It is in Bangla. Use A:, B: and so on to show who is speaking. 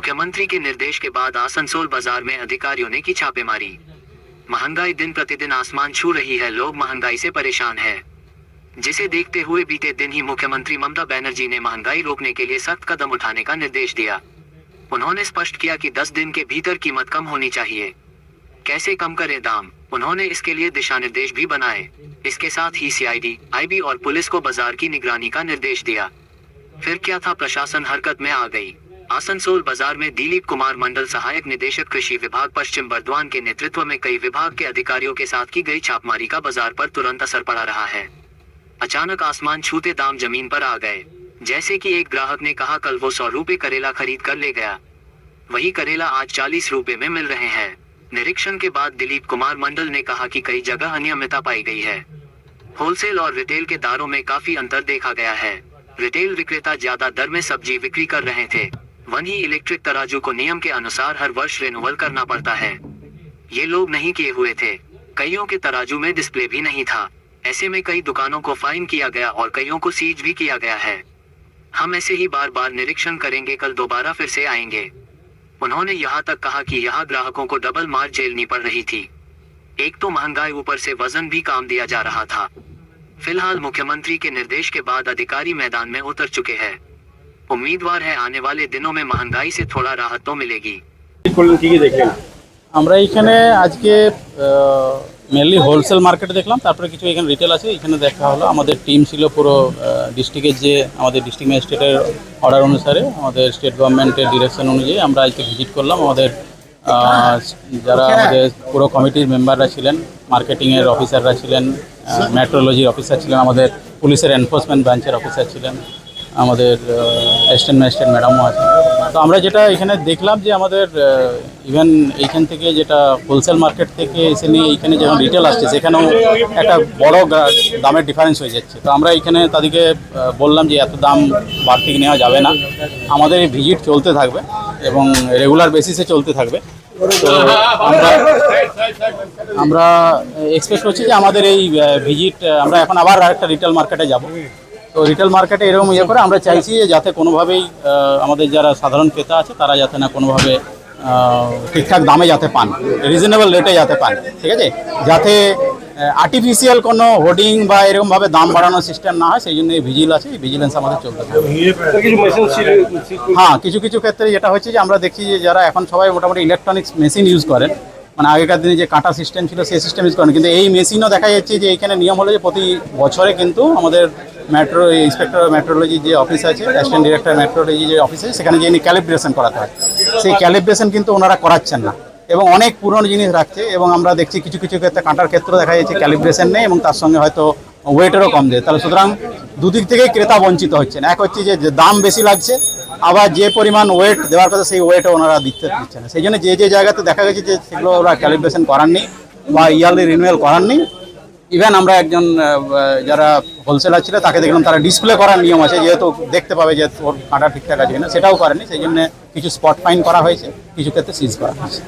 A: मुख्यमंत्री के निर्देश के बाद आसनसोल बाजार में अधिकारियों ने की छापेमारी। महंगाई दिन प्रतिदिन आसमान छू रही है, लोग महंगाई से परेशान हैं। जिसे देखते हुए बीते दिन ही मुख्यमंत्री ममता बनर्जी ने महंगाई रोकने के लिए सख्त कदम उठाने का निर्देश दिया। उन्होंने स्पष्ट किया कि 10 दिन के भीतर कीमत कम होनी चाहिए। कैसे कम करें दाम, उन्होंने इसके लिए दिशा निर्देश भी बनाए। इसके साथ ही सीआईडी, आईबी और पुलिस को बाजार की निगरानी का निर्देश दिया। फिर क्या था, प्रशासन हरकत में आ गई। आसनसोल बाजार में दिलीप कुमार मंडल, सहायक निदेशक कृषि विभाग पश्चिम बर्दवान के नेतृत्व में कई विभाग के अधिकारियों के साथ की गई छापेमारी का बाजार पर तुरंत असर पड़ा रहा है। अचानक आसमान छूते दाम जमीन पर आ गए। जैसे कि एक ग्राहक ने कहा, कल वो 100 रुपए करेला खरीद कर ले गया, वही करेला आज 40 रुपए में मिल रहे हैं। निरीक्षण के बाद दिलीप कुमार मंडल ने कहा कि कई जगह अनियमितता पाई गई है। होलसेल और रिटेल के दारों में काफी अंतर देखा गया है। रिटेल विक्रेता ज्यादा दर में सब्जी बिक्री कर रहे थे, वहीं इलेक्ट्रिक तराजू को नियम के अनुसार हर वर्ष रिन्यूअल करना पड़ता है। ये लोग नहीं किए हुए थे। कईयों के तराजू में डिस्प्ले भी नहीं था। ऐसे में कई दुकानों को फाइन किया गया और कईयों को सीज भी किया गया है। हम ऐसे ही बार बार निरीक्षण करेंगे, कल दोबारा फिर से आएंगे। उन्होंने यहाँ तक कहा कि यहाँ ग्राहकों को डबल मार झेलनी पड़ रही थी। एक तो महंगाई, ऊपर से वजन भी काम दिया जा रहा था। फिलहाल मुख्यमंत्री के निर्देश के बाद अधिकारी मैदान में उतर चुके हैं। उम्मीदवार है आने वाले दिनों में महंगाई से थोड़ा राहत तो मिलेगी।
B: আমরা এখানে আজকে মেনলি হোলসেল মার্কেট দেখলাম, তারপরে কিছু এখানে রিটেল আছে, এখানে দেখা হলো। আমাদের টিম ছিল পুরো ডিস্ট্রিক্টের, যে আমাদের ডিস্ট্রিক্ট ম্যাজিস্ট্রেটের অর্ডার অনুসারে, আমাদের স্টেট গভর্নমেন্টের ডিরেকশন অনুযায়ী আমরা আজকে ভিজিট করলাম। আমাদের যারা আমাদের পুরো কমিটির মেম্বাররা ছিলেন, মার্কেটিংয়ের অফিসাররা ছিলেন, মেট্রোলজির অফিসার ছিলেন, আমাদের পুলিশের এনফোর্সমেন্ট ব্রাঞ্চের অফিসার ছিলেন, আমাদের অ্যাসিস্ট্যান্ট ম্যাজিস্ট্রেট ম্যাডামও আছেন। তো আমরা যেটা এখানে দেখলাম যে আমাদের ইভেন এইখান থেকে যেটা হোলসেল মার্কেট থেকে এসে নিয়ে এইখানে যখন রিটেল আসছে, সেখানেও একটা বড় দামের ডিফারেন্স হয়ে যাচ্ছে। তো আমরা এখানে তাদেরকে বললাম যে এত দাম বাড়তি নেওয়া যাবে না, আমাদের এই ভিজিট চলতে থাকবে এবং রেগুলার বেসিসে চলতে থাকবে। তো আমরা এক্সপেক্ট করছি যে আমাদের এই ভিজিট, আমরা এখন আবার আরেকটা রিটেল মার্কেটে যাব। তো রিটেল মার্কেটে এরকম করে আমরা চাইছি যে যাতে কোনোভাবেই আমাদের যারা সাধারণ ক্রেতা আছে তারা যাতে না কোনোভাবে ঠিকঠাক দামে যাতে পান, রিজনেবল রেটে যাতে পান, ঠিক আছে, যাতে আর্টিফিশিয়াল কোনো হোর্ডিং বা এরকমভাবে দাম বাড়ানোর সিস্টেম না হয়, সেই জন্য এই ভিজিল আছে, এই ভিজিলেন্স আমাদের চলতে থাকে। হ্যাঁ, কিছু কিছু ক্ষেত্রে যেটা হচ্ছে যে আমরা দেখছি যে যারা এখন সবাই মোটামুটি ইলেকট্রনিক্স মেশিন ইউজ করেন, মানে আগেকার দিনে যে কাঁটা সিস্টেম ছিল সেই সিস্টেম ইউজ করেন, কিন্তু এই মেশিনও দেখা যাচ্ছে যে এইখানে নিয়ম হলো যে প্রতি বছরে কিন্তু আমাদের ইন্সপেক্টর মেট্রোলজি যে অফিস আছে, অ্যাসিস্ট্যান্ট ডিরেক্টর মেট্রোলজি যে অফিস আছে, সেখানে গিয়ে ক্যালিব্রেশন করাতে হয়। সেই ক্যালিব্রেশন কিন্তু ওনারা করাচ্ছেন না এবং অনেক পুরনো জিনিস রাখছে। এবং আমরা দেখছি কিছু কিছু ক্ষেত্রে কাঁটার ক্ষেত্রে দেখা যাচ্ছে ক্যালিব্রেশন নেই এবং তার সঙ্গে হয়তো ওয়েটেরও কম দেয়। তাহলে সুতরাং দুদিক থেকেই ক্রেতা বঞ্চিত হচ্ছেন। এক হচ্ছে যে দাম বেশি লাগছে, আবার যে পরিমাণ ওয়েট দেওয়ার কথা সেই ওয়েটও ওনারা দিচ্ছে না। সেই জন্য যে জায়গাতে দেখা গেছে যে সেগুলো ওরা ক্যালিব্রেশন করাননি বা ইয়ারলি রিনিউয়াল করাননি। ইভেন আমরা একজন যারা হোলসেলার ছিল তাকে দেখলাম, তারা ডিসপ্লে করার নিয়ম আছে, যেহেতু দেখতে পাবে যে ওর কাঁটা ঠিকঠাক আছে কিনা, সেটাও করেনি। সেই জন্য কিছু স্পট ফাইন করা হয়েছে, কিছু ক্ষেত্রে সিজ করা হয়েছে।